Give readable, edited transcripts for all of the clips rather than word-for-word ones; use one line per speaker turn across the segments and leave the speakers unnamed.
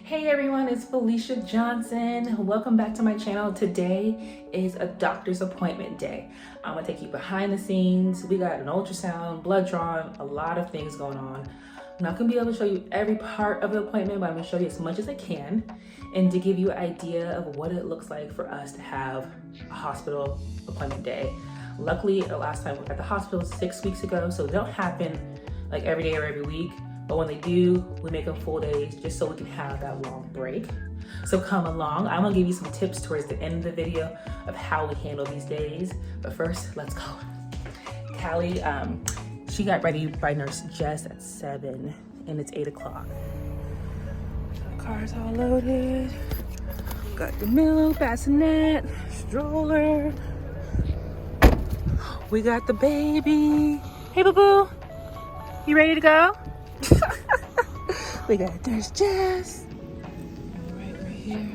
Hey everyone, it's Felicia Johnson. Welcome back to my channel. Today is a doctor's appointment day. I'm gonna take you behind the scenes. We got an ultrasound, blood drawn, a lot of things going on. I'm not gonna be able to show you every part of the appointment, but I'm gonna show you as much as I can and to give you an idea of what it looks like for us to have a hospital appointment day. Luckily, the last time we were at the hospital 6 weeks ago, so they don't happen like every day or every week. But when they do, we make them full days just so we can have that long break. So come along. I'm gonna give you some tips towards the end of the video of how we handle these days. But first, let's go. Callie, she got ready by Nurse Jess at 7 and it's 8 o'clock. The car's all loaded. Got the milk, bassinet, stroller. We got the baby. Hey, boo-boo. You ready to go? We got Nurse Jess right here.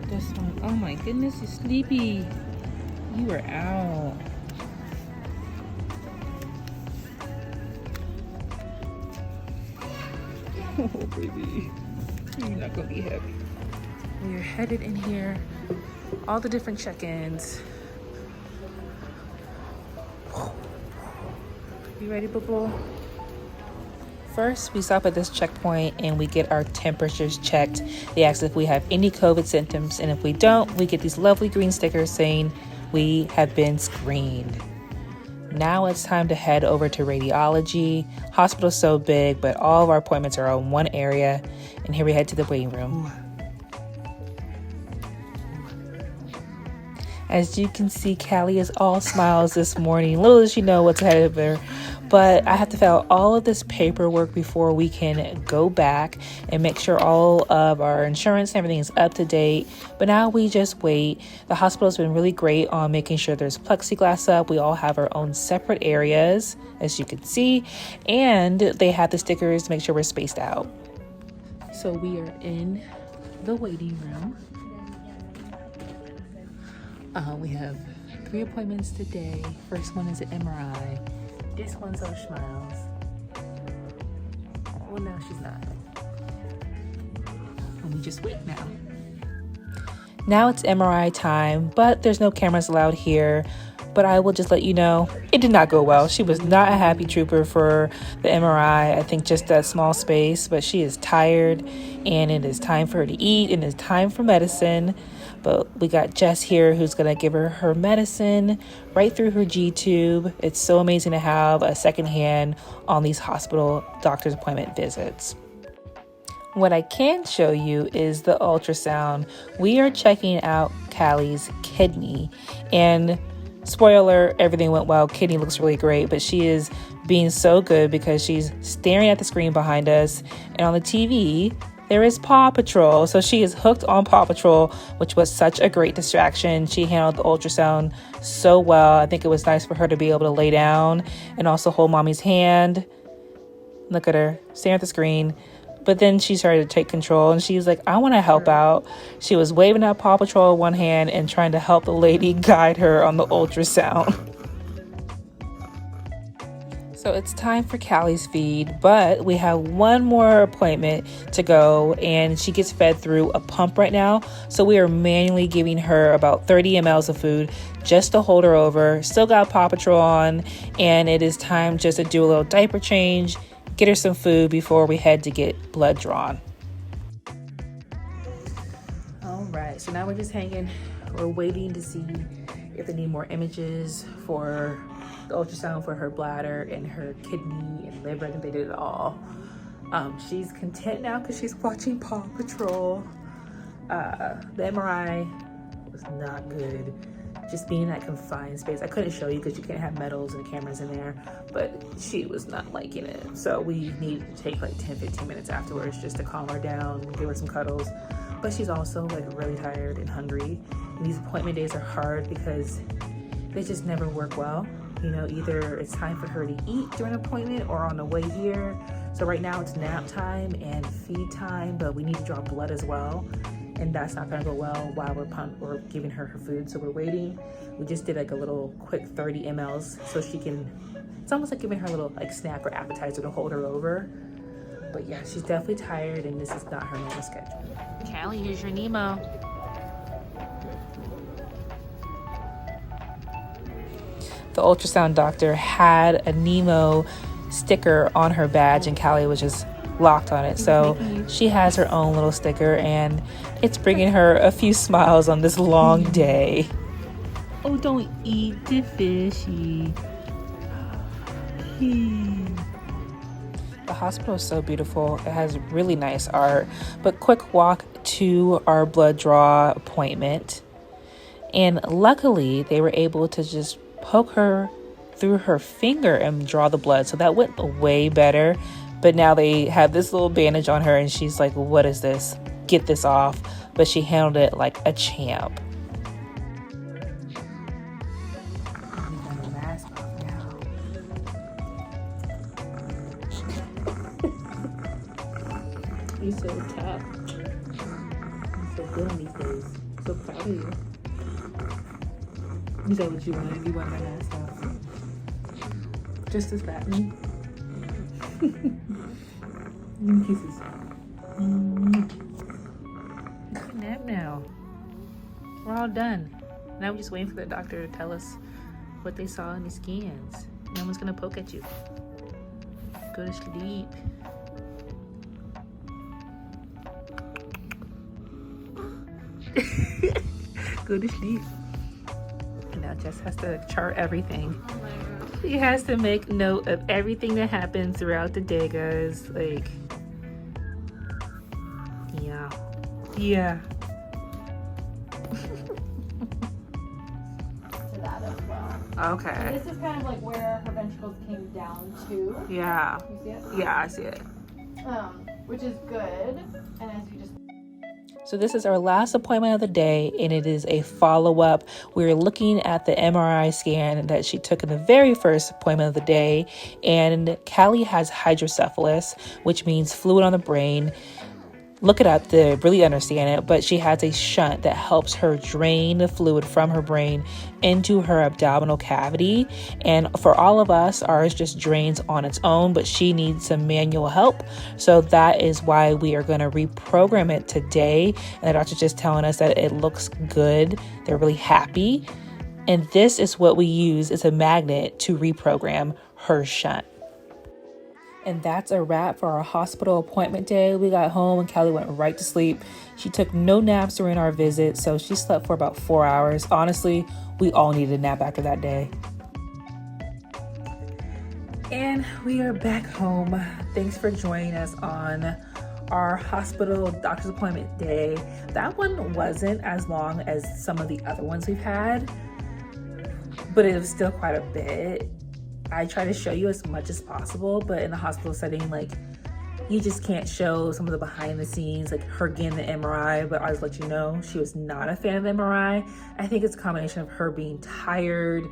This one, oh my goodness, you're sleepy. You are out. Oh baby, you're not gonna be happy. We are headed in here. All the different check-ins. You ready, boo-boo? First, we stop at this checkpoint and we get our temperatures checked. They ask if we have any COVID symptoms, and if we don't, we get these lovely green stickers saying we have been screened. Now it's time to head over to radiology. Hospital's so big, but all of our appointments are in one area. And here we head to the waiting room. As you can see, Callie is all smiles this morning. Little does she know what's ahead of her. But I have to fill out all of this paperwork before we can go back and make sure all of our insurance and everything is up to date. But now we just wait. The hospital's been really great on making sure there's plexiglass up. We all have our own separate areas, as you can see. And they have the stickers to make sure we're spaced out. So we are in the waiting room. We have 3 appointments today. First one is an MRI. This one's all smiles. Well, no, she's not. And we just wait now. Now it's MRI time, but there's no cameras allowed here. But I will just let you know, it did not go well. She was not a happy trooper for the MRI. I think just that small space, but she is tired and it is time for her to eat and it's time for medicine. But we got Jess here who's going to give her her medicine right through her G-tube. It's so amazing to have a second hand on these hospital doctor's appointment visits. What I can show you is the ultrasound. We are checking out Callie's kidney, and spoiler, everything went well. Kidney looks really great, but she is being so good because she's staring at the screen behind us, and on the TV there is Paw Patrol. So she is hooked on Paw Patrol, which was such a great distraction. She handled the ultrasound so well. I think it was nice for her to be able to lay down and also hold mommy's hand. Look at her staring at the screen. But then she started to take control and she's like, I want to help out. She was waving at Paw Patrol with one hand and trying to help the lady guide her on the ultrasound. So it's time for Callie's feed, but we have one more appointment to go and she gets fed through a pump right now. So we are manually giving her about 30 mLs of food just to hold her over. Still got Paw Patrol on, and it is time just to do a little diaper change, get her some food before we head to get blood drawn. All right, so now we're just hanging. We're waiting to see if they need more images for the ultrasound for her bladder and her kidney and liver. I think they did it all. She's content now because she's watching Paw Patrol. The MRI was not good. Just being in that confined space. I couldn't show you because you can't have metals and cameras in there, but she was not liking it. So we needed to take like 10-15 minutes afterwards just to calm her down, give her some cuddles. But she's also like really tired and hungry. And these appointment days are hard because they just never work well. You know, either it's time for her to eat during an appointment or on the way here. So right now it's nap time and feed time, but we need to draw blood as well. And that's not gonna go well while we're giving her her food. So we're waiting. We just did like a little quick 30 mLs so she can It's almost like giving her a little like snack or appetizer to hold her over. But yeah, she's definitely tired, and this is not her normal schedule. Callie, here's your Nemo. The ultrasound doctor had a Nemo sticker on her badge, and Callie was just locked on it. So she has her own little sticker, and it's bringing her a few smiles on this long day. Oh, don't eat the fishy. The hospital is so beautiful. It has really nice art. But quick walk to our blood draw appointment. And luckily, they were able to just poke her through her finger and draw the blood. So that went way better. But now they have this little bandage on her, and she's like, what is this? Get this off. But she handled it like a champ. You're so tough. You're so good on these days. So proud of you. Is that what you wanted? You want my mask off? Just as fat me. Kisses. Good nap now. We're all done. Now we're just waiting for the doctor to tell us what they saw in the scans. No one's gonna poke at you. Go to sleep. Go to sleep. And now Jess has to chart everything. Oh my gosh. She has to make note of everything that happens throughout the day, guys. Like, yeah.
To that as well.
Okay.
And this is kind of like where her ventricles came down to.
Yeah.
You see it?
Yeah, I see it.
Which is good. And as you just...
So this is our last appointment of the day, and it is a follow-up. We're looking at the MRI scan that she took in the very first appointment of the day, and Callie has hydrocephalus, which means fluid on the brain. Look it up to really understand it, but she has a shunt that helps her drain the fluid from her brain into her abdominal cavity. And for all of us, ours just drains on its own, but she needs some manual help. So that is why we are going to reprogram it today. And the doctor's just telling us that it looks good. They're really happy. And this is what we use as a magnet to reprogram her shunt. And that's a wrap for our hospital appointment day. We got home and Callie went right to sleep. She took no naps during our visit, so she slept for about 4 hours. Honestly, we all needed a nap after that day. And we are back home. Thanks for joining us on our hospital doctor's appointment day. That one wasn't as long as some of the other ones we've had, but it was still quite a bit. I try to show you as much as possible, but in the hospital setting, like, you just can't show some of the behind the scenes, like her getting the MRI, but I'll just let you know she was not a fan of the MRI. I think it's a combination of her being tired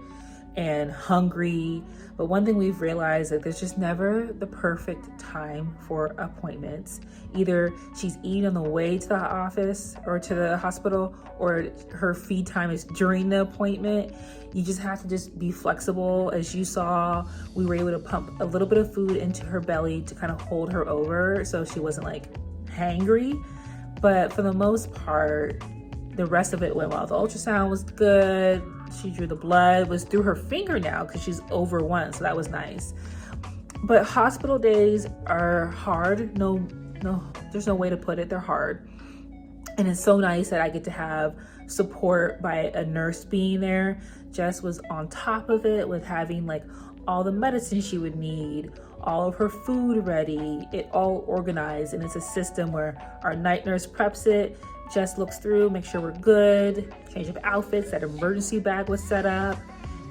and hungry. But one thing we've realized, that there's just never the perfect time for appointments. Either she's eating on the way to the office or to the hospital, or her feed time is during the appointment. You just have to just be flexible. As you saw, we were able to pump a little bit of food into her belly to kind of hold her over so she wasn't like hangry. But for the most part, the rest of it went well. The ultrasound was good. She drew the blood, was through her finger now because she's over 1, so that was nice. But hospital days are hard. No, there's no way to put it. They're hard. And it's so nice that I get to have support by a nurse being there. Jess was on top of it with having like all the medicine she would need, all of her food ready, it all organized. And it's a system where our night nurse preps it. Jess looks through, make sure we're good, change of outfits, that emergency bag was set up,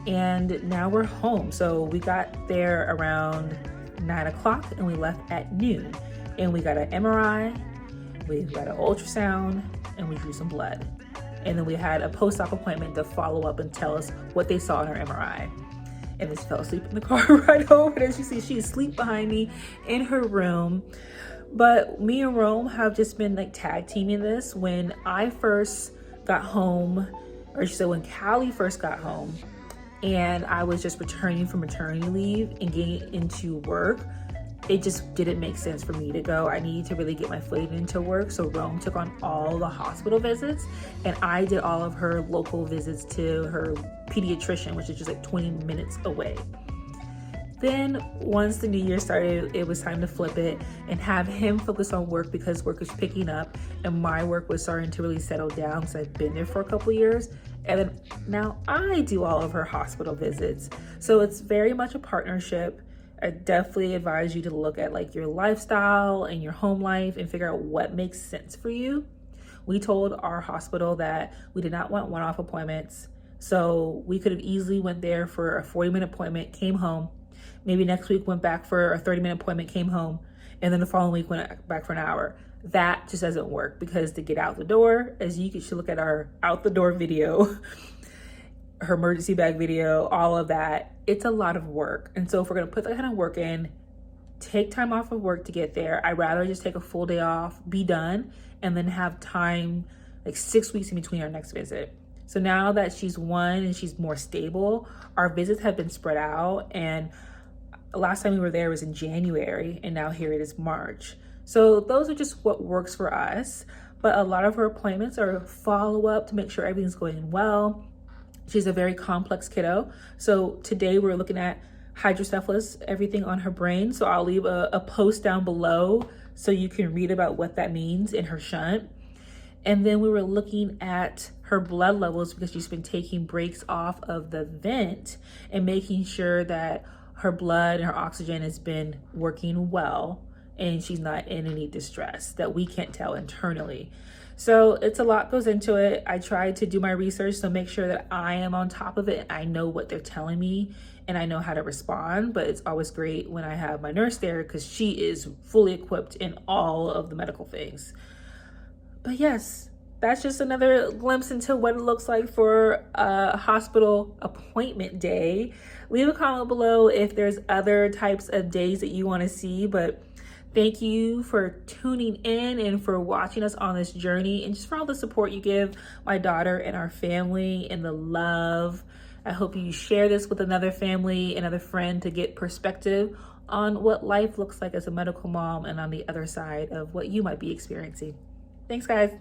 and now we're home. So we got there around 9 o'clock and we left at noon. And we got an MRI, we got an ultrasound, and we drew some blood. And then we had a post-op appointment to follow up and tell us what they saw in her MRI. And then she fell asleep in the car right over. As you see, she's asleep behind me in her room. But me and Rome have just been like tag teaming this. When I first got home, or she said when Callie first got home, and I was just returning from maternity leave and getting into work, it just didn't make sense for me to go. I needed to really get my footing into work. So Rome took on all the hospital visits, and I did all of her local visits to her pediatrician, which is just like 20 minutes away. Then once the new year started, it was time to flip it and have him focus on work because work was picking up and my work was starting to really settle down because I've been there for a couple years. And then now I do all of her hospital visits. So it's very much a partnership. I definitely advise you to look at like your lifestyle and your home life and figure out what makes sense for you. We told our hospital that we did not want one-off appointments. So we could have easily went there for a 40-minute appointment, came home. Maybe next week went back for a 30-minute appointment, came home. And then the following week went back for an hour. That just doesn't work because to get out the door, as you should look at our out the door video, her emergency bag video, all of that, it's a lot of work. And so if we're gonna put that kind of work in, take time off of work to get there. I'd rather just take a full day off, be done, and then have time, like 6 weeks in between our next visit. So now that she's 1 and she's more stable, our visits have been spread out. And last time we were there was in January, and now here it is March. So those are just what works for us. But a lot of her appointments are follow-up to make sure everything's going well. She's a very complex kiddo. So today we're looking at hydrocephalus, everything on her brain. So I'll leave a post down below so you can read about what that means in her shunt. And then we were looking at her blood levels because she's been taking breaks off of the vent and making sure that her blood and her oxygen has been working well and she's not in any distress that we can't tell internally. So it's a lot goes into it. I try to do my research to make sure that I am on top of it. I know what they're telling me and I know how to respond, but it's always great when I have my nurse there because she is fully equipped in all of the medical things. But yes, that's just another glimpse into what it looks like for a hospital appointment day. Leave a comment below if there's other types of days that you want to see, but thank you for tuning in and for watching us on this journey and just for all the support you give my daughter and our family and the love. I hope you share this with another family, another friend to get perspective on what life looks like as a medical mom and on the other side of what you might be experiencing. Thanks, guys.